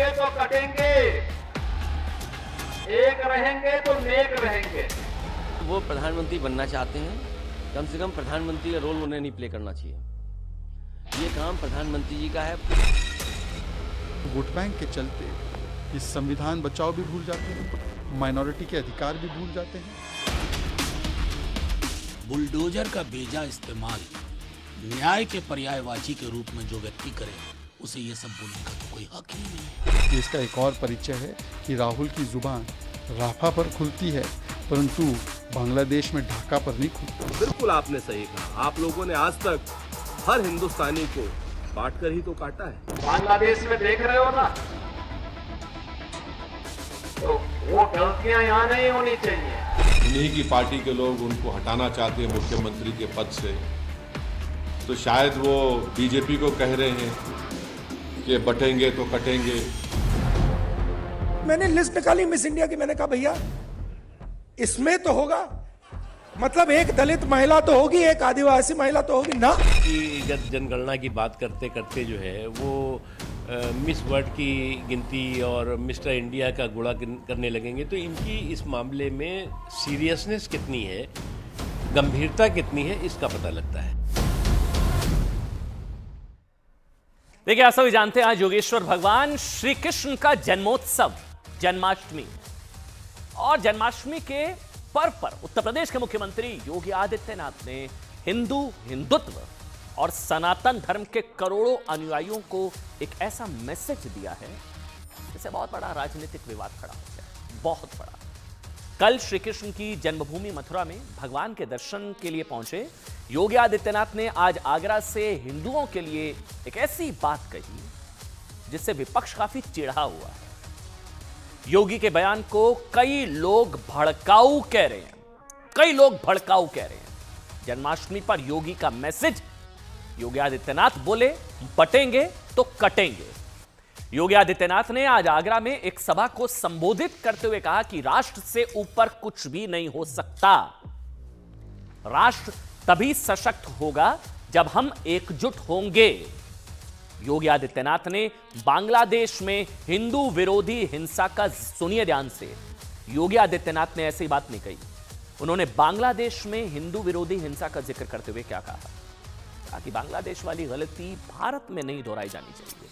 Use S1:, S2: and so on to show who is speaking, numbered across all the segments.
S1: बटेंगे तो कटेंगे, एक रहेंगे तो नेक रहेंगे।
S2: वो प्रधानमंत्री बनना चाहते हैं, कम से कम प्रधानमंत्री का रोल उन्हें नहीं प्ले करना चाहिए। ये काम प्रधानमंत्री जी का है।
S3: वोट बैंक के चलते ये संविधान बचाओ भी भूल जाते हैं, माइनॉरिटी के अधिकार भी भूल जाते हैं।
S4: बुलडोजर का बेजा इस्तेमाल न्याय के पर्यायवाची के रूप में जो व्यक्ति करे, उसे ये सब बोलने का तो कोई हक ही नहीं।
S3: इसका एक और परिचय है कि राहुल की जुबान राफा पर खुलती है, परंतु बांग्लादेश में ढाका पर नहीं खुलती।
S5: बिल्कुल आपने सही कहा। आप लोगों ने आज तक हर हिंदुस्तानी को बांट कर ही तो काटा है।
S1: बांग्लादेश में देख रहे हो ना, तो वो गलतियां यहाँ नहीं होनी चाहिए।
S6: उन्हीं की पार्टी के लोग उनको हटाना चाहते हैं मुख्यमंत्री के पद से, तो शायद वो बीजेपी को कह रहे हैं कि बटेंगे तो कटेंगे।
S7: मैंने लिस्ट निकाली मिस इंडिया की, मैंने कहा भैया इसमें तो होगा, मतलब एक दलित महिला तो होगी, एक आदिवासी महिला तो होगी ना।
S8: कि जनगणना की बात करते करते जो है वो मिस वर्ल्ड की गिनती और मिस्टर इंडिया का गुणा करने लगेंगे, तो इनकी इस मामले में सीरियसनेस कितनी है, गंभीरता कितनी है, इसका पता लगता है।
S9: देखिए, आप सभी जानते हैं आज योगेश्वर भगवान श्री कृष्ण का जन्मोत्सव जन्माष्टमी, और जन्माष्टमी के पर्व पर उत्तर प्रदेश के मुख्यमंत्री योगी आदित्यनाथ ने हिंदुत्व और सनातन धर्म के करोड़ों अनुयायियों को एक ऐसा मैसेज दिया है जिससे बहुत बड़ा राजनीतिक विवाद खड़ा हो गया, बहुत बड़ा। कल श्री कृष्ण की जन्मभूमि मथुरा में भगवान के दर्शन के लिए पहुंचे योगी आदित्यनाथ ने आज आगरा से हिंदुओं के लिए एक ऐसी बात कही जिससे विपक्ष काफी चिढ़ा हुआ है। योगी के बयान को कई लोग भड़काऊ कह रहे हैं, कई लोग भड़काऊ कह रहे हैं। जन्माष्टमी पर योगी का मैसेज, योगी आदित्यनाथ बोले बटेंगे तो कटेंगे। योगी आदित्यनाथ ने आज आगरा में एक सभा को संबोधित करते हुए कहा कि राष्ट्र से ऊपर कुछ भी नहीं हो सकता। राष्ट्र तभी सशक्त होगा जब हम एकजुट होंगे। योगी आदित्यनाथ ने बांग्लादेश में हिंदू विरोधी हिंसा का, सुनिए ध्यान से, योगी आदित्यनाथ ने ऐसी बात नहीं कही। उन्होंने बांग्लादेश में हिंदू विरोधी हिंसा का जिक्र करते हुए क्या कहा कि बांग्लादेश वाली गलती भारत में नहीं दोहराई जानी चाहिए।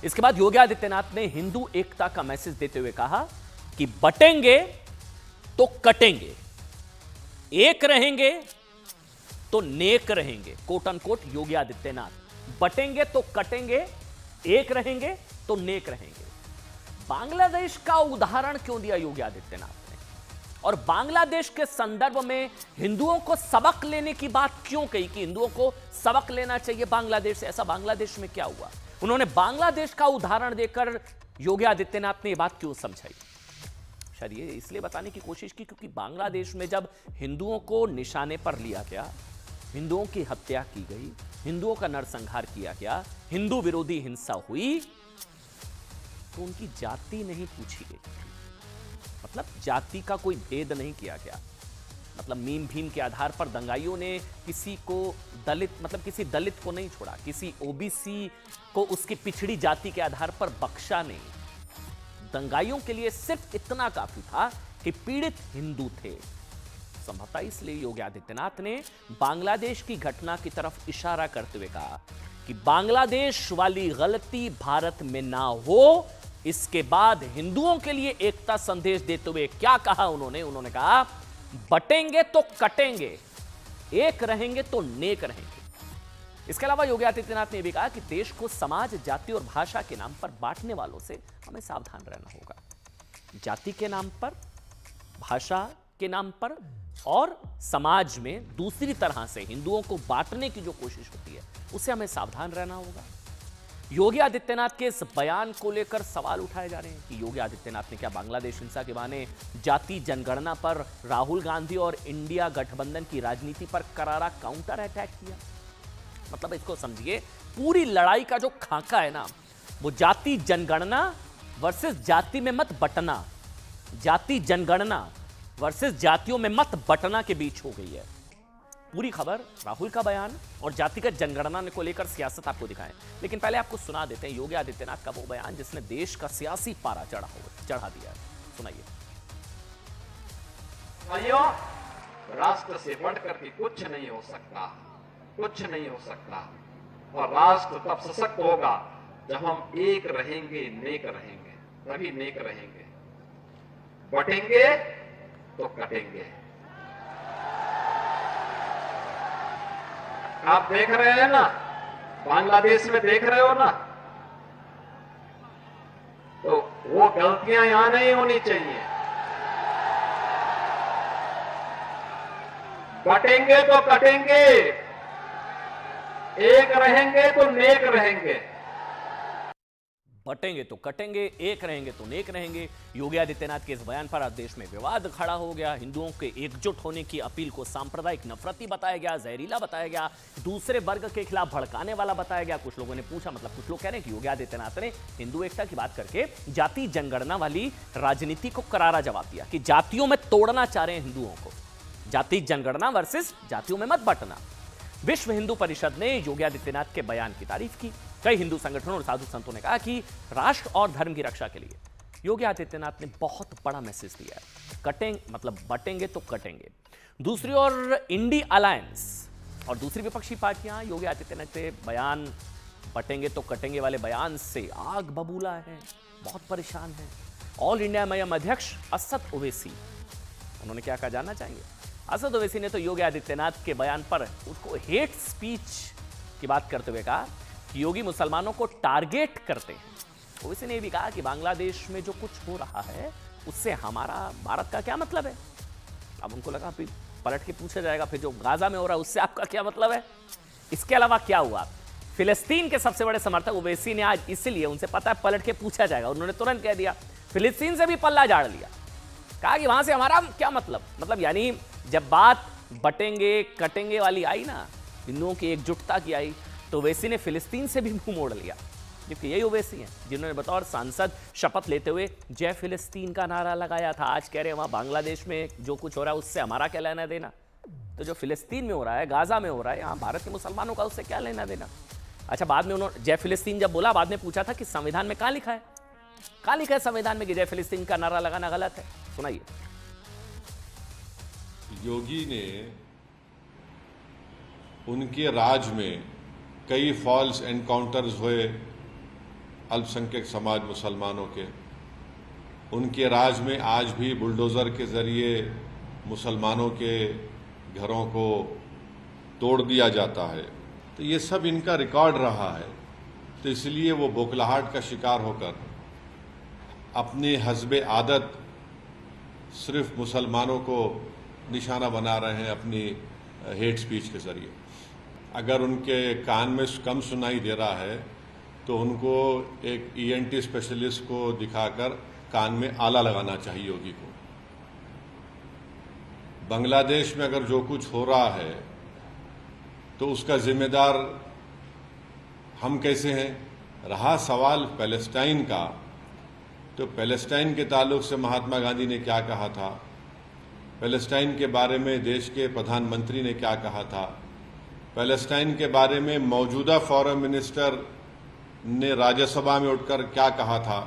S9: इसके बाद योगी आदित्यनाथ ने हिंदू एकता का मैसेज देते हुए कहा कि बटेंगे तो कटेंगे, एक रहेंगे तो नेक रहेंगे। कोट अनकोट योगी आदित्यनाथ, बटेंगे तो कटेंगे, एक रहेंगे तो नेक रहेंगे। बांग्लादेश का उदाहरण क्यों दिया योगी आदित्यनाथ ने, और बांग्लादेश के संदर्भ में हिंदुओं को सबक लेने की बात क्यों कही कि हिंदुओं को सबक लेना चाहिए बांग्लादेश से? ऐसा बांग्लादेश में क्या हुआ? उन्होंने बांग्लादेश का उदाहरण देकर योगी आदित्यनाथ ने यह बात क्यों समझाई? शायद ये इसलिए बताने की कोशिश की क्योंकि बांग्लादेश में जब हिंदुओं को निशाने पर लिया गया, हिंदुओं की हत्या की गई, हिंदुओं का नरसंहार किया गया, हिंदू विरोधी हिंसा हुई, तो उनकी जाति नहीं पूछी गई, मतलब जाति का कोई भेद नहीं किया गया। मतलब मीम भीम के आधार पर दंगाइयों ने किसी को दलित, मतलब किसी दलित को नहीं छोड़ा, किसी ओबीसी को उसकी पिछड़ी जाति के आधार पर बख्शा नहीं। दंगाइयों के लिए सिर्फ इतना काफी था कि पीड़ित हिंदू थे। संभवतः इसलिए योगी आदित्यनाथ ने बांग्लादेश की घटना की तरफ इशारा करते हुए कहा कि बांग्लादेश वाली गलती भारत में ना हो। इसके बाद हिंदुओं के लिए एकता संदेश देते हुए क्या कहा उन्होंने कहा बटेंगे तो कटेंगे, एक रहेंगे तो नेक रहेंगे। इसके अलावा योगी आदित्यनाथ ने भी कहा कि देश को समाज, जाति और भाषा के नाम पर बांटने वालों से हमें सावधान रहना होगा। जाति के नाम पर, भाषा के नाम पर और समाज में दूसरी तरह से हिंदुओं को बांटने की जो कोशिश होती है, उससे हमें सावधान रहना होगा। योगी आदित्यनाथ के इस बयान को लेकर सवाल उठाए जा रहे हैं कि योगी आदित्यनाथ ने क्या बांग्लादेश हिंसा के बहाने जाति जनगणना पर, राहुल गांधी और इंडिया गठबंधन की राजनीति पर करारा काउंटर अटैक किया? मतलब इसको समझिए, पूरी लड़ाई का जो खाका है ना, वो जाति जनगणना वर्सेस जाति में मत बटना, जाति जनगणना वर्सेस जातियों में मत बटना के बीच हो गई है। पूरी खबर, राहुल का बयान और जातिगत जनगणना को लेकर सियासत आपको दिखाएं। लेकिन पहले आपको सुना देते हैं योगी आदित्यनाथ का वो बयान जिसने देश का सियासी पारा चढ़ा दिया है। सुनाइए।
S1: भाइयों, राष्ट्र से बढ़कर के कुछ नहीं हो सकता, कुछ नहीं हो सकता। और राष्ट्र तब सशक्त होगा जब हम एक रहेंगे, नेक रहेंगे, तभी नेक रहेंगे। बटेंगे तो कटेंगे। आप देख रहे हैं ना, बांग्लादेश में देख रहे हो ना, तो वो गलतियां यहां नहीं होनी चाहिए। बटेंगे तो कटेंगे, एक रहेंगे तो नेक रहेंगे।
S9: बटेंगे तो कटेंगे, एक रहेंगे तो नेक रहेंगे। योगी आदित्यनाथ के इस बयान पर आज देश में विवाद खड़ा हो गया। हिंदुओं के एकजुट होने की अपील को सांप्रदायिक नफरती बताया गया, जहरीला बताया गया, दूसरे वर्ग के खिलाफ भड़काने वाला बताया गया। कुछ लोगों ने पूछा, मतलब कुछ लोग कह रहे हैं कि योगी आदित्यनाथ ने हिंदू एकता की बात करके जाति जनगणना वाली राजनीति को करारा जवाब दिया कि जातियों में तोड़ना चाह रहे हैं हिंदुओं को। जाति जनगणना वर्सेस जातियों में मत बंटना। विश्व हिंदू परिषद ने योगी आदित्यनाथ के बयान की तारीफ की। कई हिंदू संगठनों और साधु संतों ने कहा कि राष्ट्र और धर्म की रक्षा के लिए योगी आदित्यनाथ ने बहुत बड़ा मैसेज दिया है। कटेंगे मतलब बटेंगे तो कटेंगे। दूसरी ओर इंडी अलायंस और दूसरी विपक्षी पार्टियां योगी आदित्यनाथ के बयान बटेंगे तो कटेंगे वाले बयान से आग बबूला है, बहुत परेशान है। ऑल इंडिया मयम अध्यक्ष असद ओवैसी, उन्होंने क्या कहा जानना चाहेंगे? असद ओवैसी ने तो योगी आदित्यनाथ के बयान पर उसको हेट स्पीच की बात करते हुए कहा कि योगी मुसलमानों को टारगेट करते हैं। ओवैसी ने भी कहा कि बांग्लादेश में जो कुछ हो रहा है उससे हमारा भारत का क्या मतलब है। अब उनको लगा फिर पलट के पूछा जाएगा, फिर जो गाजा में हो रहा है उससे आपका क्या मतलब है। इसके अलावा क्या हुआ? फिलिस्तीन के सबसे बड़े समर्थक ओवैसी ने आज, इसलिए उनसे पता है पलट के पूछा जाएगा, उन्होंने तुरंत कह दिया, फिलिस्तीन से भी पल्ला झाड़ लिया। कहा कि वहां से हमारा क्या मतलब यानी जब बात बटेंगे कटेंगे वाली आई ना, हिंदुओं की एकजुटता की आई, तो ओवैसी ने फिलिस्तीन से भी मुंह मोड़ लिया। जबकि यही ओवैसी हैं जिन्होंने बतौर सांसद शपथ लेते हुए जय फिलिस्तीन का नारा लगाया था। आज कह रहे हैं वहां बांग्लादेश में जो कुछ हो रहा है उससे हमारा क्या लेना देना। तो जो फिलिस्तीन में हो रहा है, गाजा में हो रहा है, यहाँ भारत के मुसलमानों का उससे क्या लेना देना। अच्छा, बाद में उन्होंने जय फिलिस्तीन जब बोला, बाद में पूछा था कि संविधान में कहां लिखा है, कहां लिखा है संविधान में कि जय फिलिस्तीन का नारा लगाना गलत है। सुनाइए।
S6: योगी ने उनके राज में कई फॉल्स एनकाउंटर्स हुए अल्पसंख्यक समाज मुसलमानों के। उनके राज में आज भी बुलडोज़र के ज़रिए मुसलमानों के घरों को तोड़ दिया जाता है। तो ये सब इनका रिकॉर्ड रहा है। तो इसलिए वो बौखलाहट का शिकार होकर अपने हस्बे आदत सिर्फ मुसलमानों को निशाना बना रहे हैं अपनी हेट स्पीच के ज़रिए। अगर उनके कान में कम सुनाई दे रहा है तो उनको एक ENT स्पेशलिस्ट को दिखाकर कान में आला लगाना चाहिए योगी को। बांग्लादेश में अगर जो कुछ हो रहा है तो उसका जिम्मेदार हम कैसे हैं। रहा सवाल पैलेस्टाइन का, तो पैलेस्टाइन के ताल्लुक से महात्मा गांधी ने क्या कहा था, पैलेस्टाइन के बारे में देश के प्रधानमंत्री ने क्या कहा था, पैलेस्टाइन के बारे में मौजूदा फॉरेन मिनिस्टर ने राज्यसभा में उठकर क्या कहा था।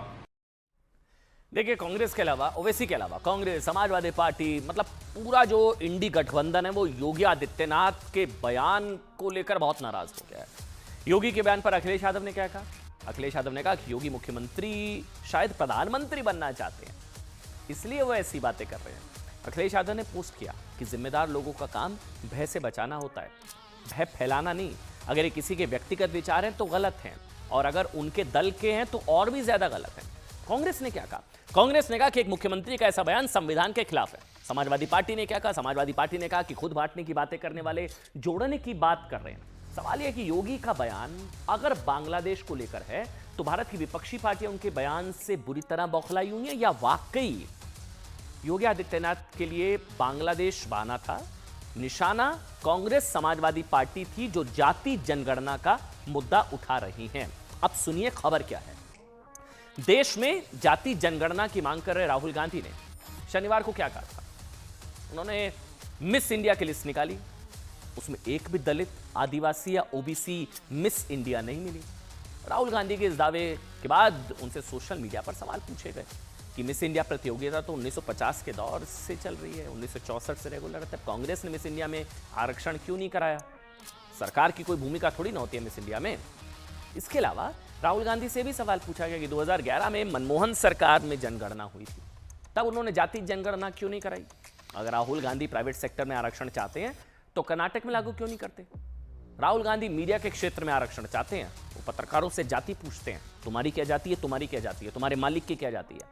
S9: देखिए, कांग्रेस के अलावा, ओवैसी के अलावा कांग्रेस, समाजवादी पार्टी, मतलब पूरा जो इंडी गठबंधन है वो योगी आदित्यनाथ के बयान को लेकर बहुत नाराज हो गया है। योगी के बयान पर अखिलेश यादव ने क्या कहा? अखिलेश यादव ने कहा कि योगी मुख्यमंत्री शायद प्रधानमंत्री बनना चाहते हैं, इसलिए वो ऐसी बातें कर रहे हैं। अखिलेश यादव ने पोस्ट किया कि जिम्मेदार लोगों का काम भय से बचाना होता है, भय फैलाना नहीं। अगर ये किसी के व्यक्तिगत विचार हैं तो गलत हैं, और अगर उनके दल के हैं तो और भी ज्यादा गलत हैं। कांग्रेस ने क्या कहा? कांग्रेस ने कहा कि एक मुख्यमंत्री का ऐसा बयान संविधान के खिलाफ है। समाजवादी पार्टी ने क्या कहा? समाजवादी पार्टी ने कहा कि खुद बांटने की बातें करने वाले जोड़ने की बात कर रहे हैं। सवाल यह कि योगी का बयान अगर बांग्लादेश को लेकर है तो भारत की विपक्षी पार्टियां उनके बयान से बुरी तरह बौखलाई हुई हैं, या वाकई योगी आदित्यनाथ के लिए बांग्लादेश बहाना था, निशाना कांग्रेस समाजवादी पार्टी थी जो जाति जनगणना का मुद्दा उठा रही हैं। अब सुनिए खबर क्या है। देश में जाति जनगणना की मांग कर रहे राहुल गांधी ने शनिवार को क्या कहा था? उन्होंने मिस इंडिया की लिस्ट निकाली, उसमें एक भी दलित, आदिवासी या ओबीसी मिस इंडिया नहीं मिली। राहुल गांधी के इस दावे के बाद उनसे सोशल मीडिया पर सवाल पूछे गए कि मिस इंडिया प्रतियोगिता तो 1950 के दौर से चल रही है, 1964 से रेगुलर है, तब कांग्रेस ने मिस इंडिया में आरक्षण क्यों नहीं कराया? सरकार की कोई भूमिका थोड़ी ना होती है मिस इंडिया में। इसके अलावा राहुल गांधी से भी सवाल पूछा गया कि 2011 में मनमोहन सरकार में जनगणना हुई थी, तब उन्होंने जाति जनगणना क्यों नहीं कराई? अगर राहुल गांधी प्राइवेट सेक्टर में आरक्षण चाहते हैं तो कर्नाटक में लागू क्यों नहीं करते? राहुल गांधी मीडिया के क्षेत्र में आरक्षण चाहते हैं, वो पत्रकारों से जाति पूछते हैं, तुम्हारी क्या जाति है, तुम्हारी क्या जाति है, तुम्हारे मालिक की क्या जाति है?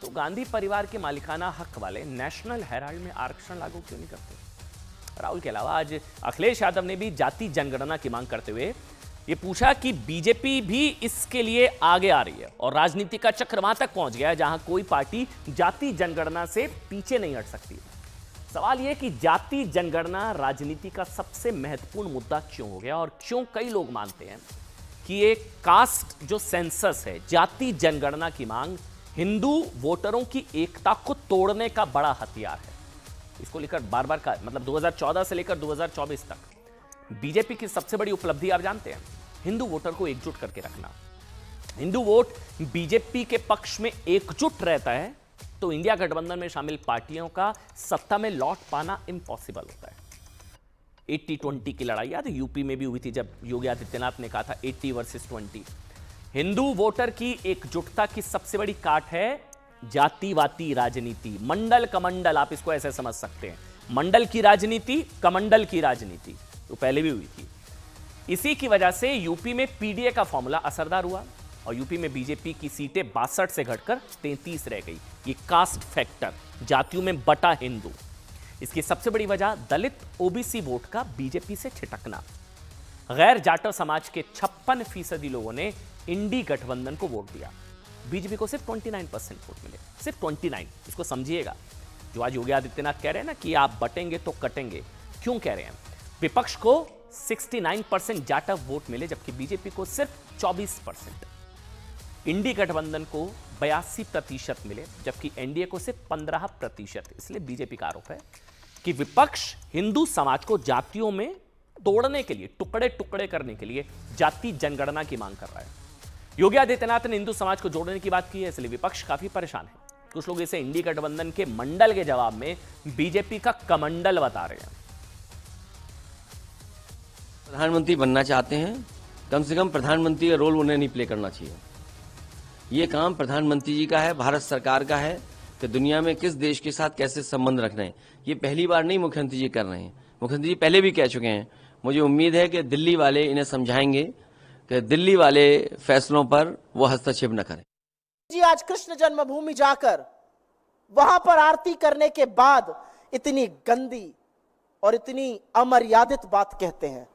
S9: तो गांधी परिवार के मालिकाना हक वाले नेशनल हेराल्ड में आरक्षण लागू क्यों नहीं करते? राहुल के अलावा आज अखिलेश यादव ने भी जाति जनगणना की मांग करते हुए ये पूछा कि बीजेपी भी इसके लिए आगे आ रही है और राजनीति का चक्र वहां तक पहुंच गया है जहां कोई पार्टी जाति जनगणना से पीछे नहीं हट सकती। सवाल यह कि जाति जनगणना राजनीति का सबसे महत्वपूर्ण मुद्दा क्यों हो गया और क्यों कई लोग मानते हैं कि ये कास्ट जो सेंसस है, जाति जनगणना की मांग हिंदू वोटरों की एकता को तोड़ने का बड़ा हथियार है। इसको लेकर बार बार का मतलब 2014 से लेकर 2024 तक बीजेपी की सबसे बड़ी उपलब्धि आप जानते हैं, हिंदू वोटर को एकजुट करके रखना। हिंदू वोट बीजेपी के पक्ष में एकजुट रहता है तो इंडिया गठबंधन में शामिल पार्टियों का सत्ता में लौट पाना इम्पॉसिबल होता है। 80-20 की लड़ाई याद यूपी में भी हुई थी जब योगी आदित्यनाथ ने कहा था 80 वर्सेस 20। हिंदू वोटर की एकजुटता की सबसे बड़ी काट है जातिवादी राजनीति, मंडल कमंडल, आप इसको ऐसे समझ सकते हैं, मंडल की राजनीति, कमंडल की राजनीति, तो पहले भी हुई थी। इसी की वजह से यूपी में पीडीए का फॉर्मूला असरदार हुआ और यूपी में बीजेपी की सीटें 62 से घटकर 33 रह गई। ये कास्ट फैक्टर, जातियों में बटा हिंदू, इसकी सबसे बड़ी वजह दलित ओबीसी वोट का बीजेपी से छिटकना। गैर जाटव समाज के 56% लोगों ने इंडी गठबंधन को वोट दिया, बीजेपी को सिर्फ 29% वोट मिले, सिर्फ 29। इसको समझिएगा, जो आज योगी आदित्यनाथ कह रहे हैं ना कि आप बटेंगे तो कटेंगे, क्यों कह रहे हैं? विपक्ष को 69% जाटव वोट मिले जबकि बीजेपी को सिर्फ 24%। इंडी गठबंधन को 82% मिले जबकि एनडीए को सिर्फ 15%। इसलिए बीजेपी का आरोप है कि विपक्ष हिंदू समाज को जातियों में तोड़ने के लिए, टुकड़े टुकड़े करने के लिए जाति जनगणना की मांग कर रहा है। योगी आदित्यनाथ ने हिंदू समाज को जोड़ने की बात की है, इसलिए विपक्ष काफी परेशान है। कुछ लोग इसे इंडी गठबंधन के मंडल के जवाब में बीजेपी का कमंडल बता रहे हैं।
S2: प्रधानमंत्री बनना चाहते हैं, कम से कम प्रधानमंत्री का रोल उन्हें नहीं प्ले करना चाहिए। ये काम प्रधानमंत्री जी का है, भारत सरकार का है कि दुनिया में किस देश के साथ कैसे संबंध रखना है। ये पहली बार नहीं मुख्यमंत्री जी कर रहे हैं, मुख्यमंत्री जी पहले भी कह चुके हैं। मुझे उम्मीद है कि दिल्ली वाले इन्हें समझाएंगे कि दिल्ली वाले फैसलों पर वो हस्तक्षेप न करें।
S10: जी आज कृष्ण जन्मभूमि जाकर वहां पर आरती करने के बाद इतनी गंदी और इतनी अमर्यादित बात कहते हैं।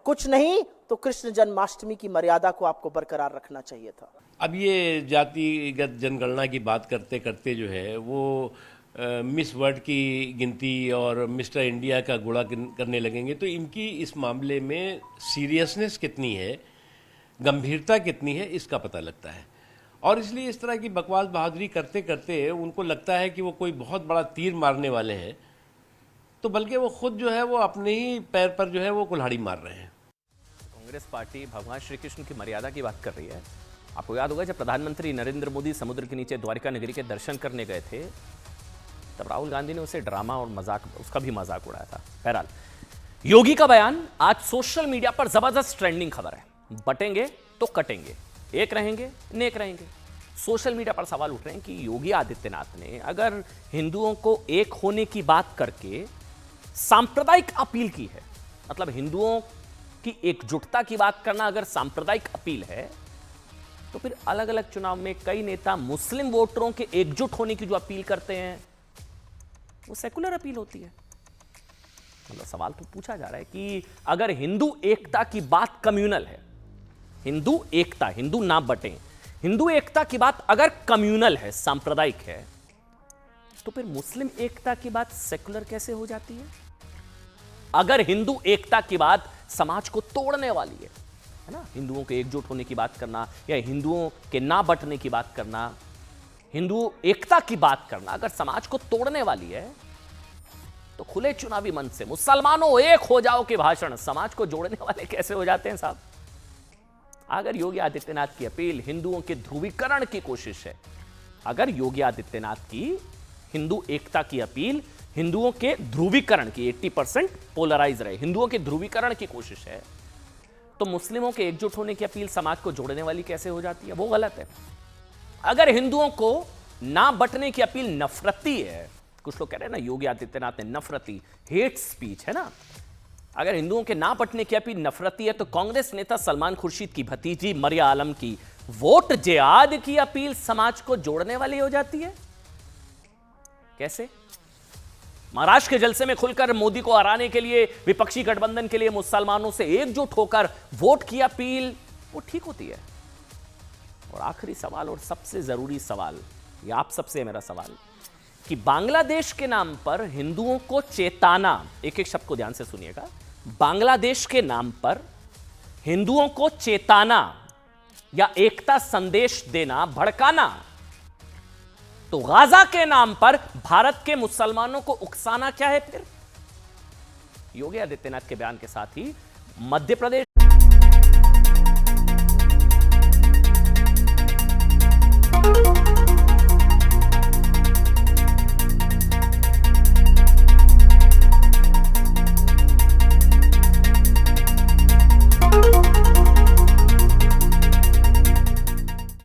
S10: कुछ नहीं तो कृष्ण जन्माष्टमी की मर्यादा को आपको बरकरार रखना चाहिए था।
S8: अब ये जातिगत जनगणना की बात करते करते जो है वो मिस वर्ल्ड की गिनती और मिस्टर इंडिया का गुणा करने लगेंगे तो इनकी इस मामले में सीरियसनेस कितनी है, गंभीरता कितनी है, इसका पता लगता है। और इसलिए इस तरह की बकवास बहादुरी करते करते उनको लगता है कि वो कोई बहुत बड़ा तीर मारने वाले हैं, तो बल्कि वो खुद जो है वो अपने ही पैर पर जो है वो कुल्हाड़ी मार रहे हैं।
S9: कांग्रेस पार्टी भगवान श्री कृष्ण की मर्यादा की बात कर रही है। आपको याद होगा जब प्रधानमंत्री नरेंद्र मोदी समुद्र के नीचे द्वारिका नगरी के दर्शन करने गए थे तब राहुल गांधी ने उसे ड्रामा और मजाक, उसका भी मजाक उड़ाया था। बहरहाल योगी का बयान आज सोशल मीडिया पर जबरदस्त ट्रेंडिंग खबर है। बटेंगे तो कटेंगे, एक रहेंगे नेक रहेंगे। सोशल मीडिया पर सवाल उठ रहे हैं कि योगी आदित्यनाथ ने अगर हिंदुओं को एक होने की बात करके सांप्रदायिक अपील की है, मतलब हिंदुओं की एकजुटता की बात करना अगर सांप्रदायिक अपील है, तो फिर अलग अलग चुनाव में कई नेता मुस्लिम वोटरों के एकजुट होने की जो अपील करते हैं वो सेकुलर अपील होती है। मतलब सवाल तो पूछा जा रहा है कि अगर हिंदू एकता की बात कम्युनल है, हिंदू एकता, हिंदू ना बटे, हिंदू एकता की बात अगर कम्युनल है, सांप्रदायिक है, तो फिर मुस्लिम एकता की बात सेकुलर कैसे हो जाती है? अगर हिंदू एकता की बात समाज को तोड़ने वाली है ना, हिंदुओं के एकजुट होने की बात करना या हिंदुओं के ना बटने की बात करना, हिंदू एकता की बात करना अगर समाज को तोड़ने वाली है, तो खुले चुनावी मन से मुसलमानों एक हो जाओ के भाषण समाज को जोड़ने वाले कैसे हो जाते हैं साहब? अगर योगी आदित्यनाथ की अपील हिंदुओं के ध्रुवीकरण की कोशिश है, अगर योगी आदित्यनाथ की हिंदू एकता की अपील हिंदुओं के ध्रुवीकरण की 80% पोलराइज रहे, हिंदुओं के ध्रुवीकरण की कोशिश है, तो मुस्लिमों के एकजुट होने की अपील समाज को जोड़ने वाली कैसे हो जाती है? वो गलत है। अगर हिंदुओं को ना बंटने की अपील नफरती है, कुछ लोग कह रहे हैं ना योगी आदित्यनाथ ने नफरती, हेट स्पीच है ना, अगर हिंदुओं के ना बंटने की अपील नफरती है, तो कांग्रेस नेता सलमान खुर्शीद की भतीजी मरिया आलम की वोट जिहाद की अपील समाज को जोड़ने वाली हो जाती है? कैसे? महाराष्ट्र के जलसे में खुलकर मोदी को हराने के लिए विपक्षी गठबंधन के लिए मुसलमानों से एकजुट होकर वोट की अपील, वो ठीक होती है? और आखिरी सवाल और सबसे जरूरी सवाल, ये आप सबसे मेरा सवाल, कि बांग्लादेश के नाम पर हिंदुओं को चेताना, एक एक शब्द को ध्यान से सुनिएगा, बांग्लादेश के नाम पर हिंदुओं को चेताना या एकता संदेश देना, भड़काना, तो गाजा के नाम पर भारत के मुसलमानों को उकसाना क्या है फिर? योगी आदित्यनाथ के बयान के साथ ही मध्य प्रदेश